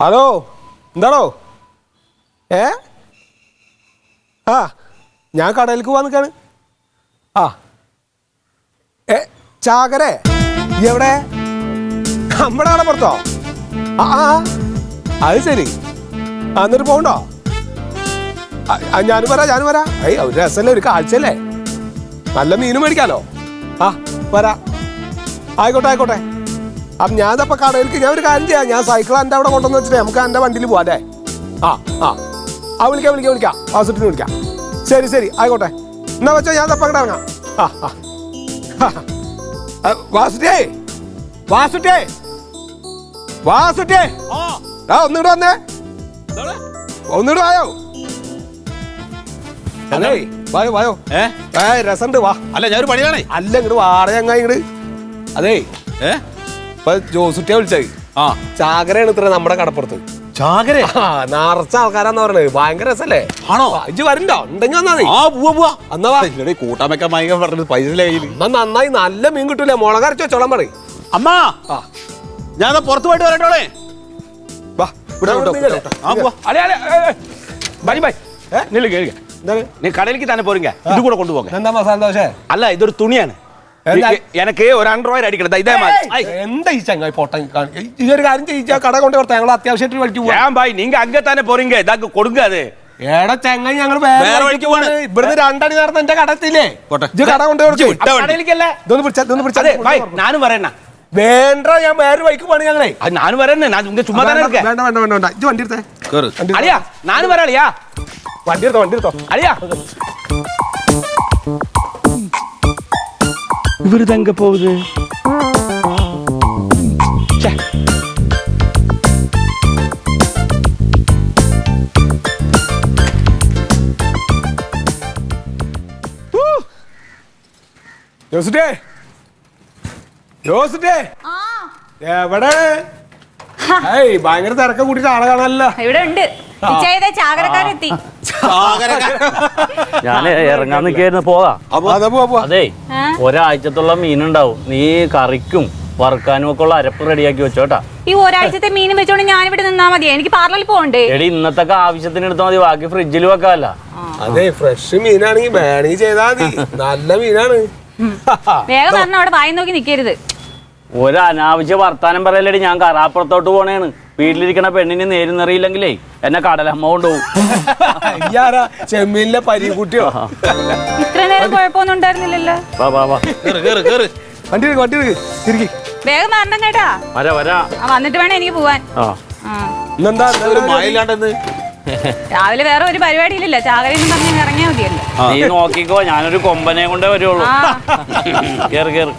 Hello, എന്താണോ? ഞാൻ കടയിലേക്ക് പോവാൻ നിൽക്കാണ്. ചാകരേ എവിടെ? നമ്മുടെ ആളെ പുറത്തോ? അത് ശരി. എന്നിട്ട് പോകണ്ടോ? ഞാനും വരാം. ഒരു രസമല്ലേ, ഒരു കാഴ്ചയല്ലേ, നല്ല മീനും മേടിക്കാലോ. വരാ. ആയിക്കോട്ടെ. അപ്പം ഞാനിപ്പോ കടയിലേക്ക് ഞാൻ ഒരു കാര്യം ചെയ്യാം. ഞാൻ സൈക്കിൾ എൻ്റെ അവിടെ കൊണ്ടുവന്ന് വെച്ചിട്ട് നമുക്ക് എൻ്റെ വണ്ടിയിൽ പോവാം അല്ലേ? വിളിക്കാം. വാസുട്ടിനെ വിളിക്കാം. ശരി, ആയിക്കോട്ടെ. എന്നാ വെച്ചാൽ ഞാൻ തപ്പം അങ്ങോട്ട് ഇറങ്ങാം. വാസുട്ടേ ഒന്നിട്ട് വന്നേ. ഒന്നിട്ട് വായോ. രസമുണ്ട്, വാ. അല്ല ഞാൻ ഒരു പണിയാണേ. അല്ല ഇങ്ങോട്ട് വാടക ഇങ്ങോട്ട്. അതേ ഇപ്പൊ ജോസുട്ടിയെ വിളിച്ചത് ചാകരയാണ് ഇത്ര നമ്മുടെ കടപ്പുറത്ത്. ചാകര നിറച്ച ആൾക്കാരാന്ന് പറഞ്ഞത്. ഭയങ്കര രസല്ലേ? ആണോ? ഇജ്ജ് വരണ്ടോ? ഉണ്ടെങ്കിൽ വന്നാ മതി. കൂട്ടാൻ വെക്കാൻ ഭയങ്കര പറഞ്ഞത് പൈസ എന്നാ നന്നായി നല്ല മീൻ കിട്ടൂലേ? മുളക് അരച്ചോ ചോളം പറയും. അമ്മ ഞാൻ പുറത്തു പോയിട്ട് വരട്ടോളേ. நீ கடைக்கு தானே போறீங்க, இது கூட கொண்டு போங்க. എന്താ മസാല ദോശ? அல்ல இது ஒரு துணிയാണ്. எனக்கு ஒரு 2 രൂപ അടിക്കണം. ഇതേ എന്താ ഈ ചങ്ങായി പൊട്ടൻ? ഇതൊരു കാര്യം ചെയ്യിച്ചാ കട കൊണ്ട് കൊടുത്താ ഞങ്ങൾ അത്യാവശ്യമായിട്ട് വഴിക്ക് പോവാം. ஏன் பாய் நீங்க அங்க தானே போறீங்க, இதாக்கு கொடுங்க. அது ഏടാ ചങ്ങായി, ഞങ്ങൾ വേറെ വഴിക്ക് പോവാണ്. ഇവിടുന്ന് 2 അടി നേരത്തെ എന്റെ കടത്തില്ലേ? കട കൊണ്ട് കൊടുക്കും. ഇതൊന്ന് പിടിച്ചാ நானும் வரேன்னா വേണ്ട, ഞാൻ വേറെ വഴിക്ക് പോവാണ് ഞങ്ങളെ. நானும் வரேன்னு. நான் இங்க சும்மா தானே இருக்கேன். വേണ്ട. ഇത് വണ്ടി എടുത്തേ. அலியா நானும் வரேன். அலியா വണ്ടി എടുത്തോ. அலியா இவரு எங்க போகுது? ജോസുട്ടേ എവിടെ? ഭയങ്കര തിരക്കം കൂട്ടിട്ട് ആളെ കാണാനല്ലോ. ഇവിടെ ഉണ്ട്. ചാകരക്കാരെത്തി. ഞാൻ ഇറങ്ങാൻ നിൽക്കായിരുന്നു. പോവാ. അതെ, ഒരാഴ്ചത്തുള്ള മീനുണ്ടാവും. നീ കറിക്കും വറുക്കാനും ഒക്കെ ഉള്ള അരപ്പ് റെഡിയാക്കി വെച്ചോട്ടാ. ഈ ഒരാഴ്ചത്തെ മീൻ വെച്ചോണ്ട് ഞാനിവിടെ നിന്നാ മതി? എനിക്ക് പാർലറിൽ പോകണ്ടേ? എടി, ഇന്നത്തെ ആവശ്യത്തിന് എടുത്താൽ മതി, ബാക്കി ഫ്രിഡ്ജിൽ വെക്കാല്ല. അതെ, ഫ്രഷ് മീനാണെങ്കിൽ വേണമെങ്കിൽ ചെയ്താ മതി. നല്ല മീനാണ്. വേഗം പറഞ്ഞ അവിടെ വായി നോക്കി നിക്കരുത്. ഒരു അനാവശ്യ വർത്താനം പറയലടി. ഞാൻ കറാപ്പുറത്തോട്ട് പോണേണ്. വീട്ടിലിരിക്കണ പെണ്ണിന് നേരിന്നറിയില്ലെങ്കിലേ എന്നെ കടലമ്മ കൊണ്ടുപോകും. ചെമ്മീനിലെ പരിക്കുട്ടിയോ? ഇത്ര നേരം കുഴപ്പമൊന്നും ഉണ്ടായിരുന്നില്ലല്ലോ. വേഗം വരണം കേട്ടാ. വരാ. വന്നിട്ട് വേണം എനിക്ക് പോവാൻ. രാവിലെ വേറെ ഒരു പരിപാടിയില്ലല്ലോ. ചാകരയെന്ന് പറഞ്ഞ് ഇറങ്ങിയാൽ മതിയല്ലോ. നീ നോക്കിക്കോ, ഞാനൊരു കൊമ്പനെ കൊണ്ടേ വരുള്ളൂ. കേറ്.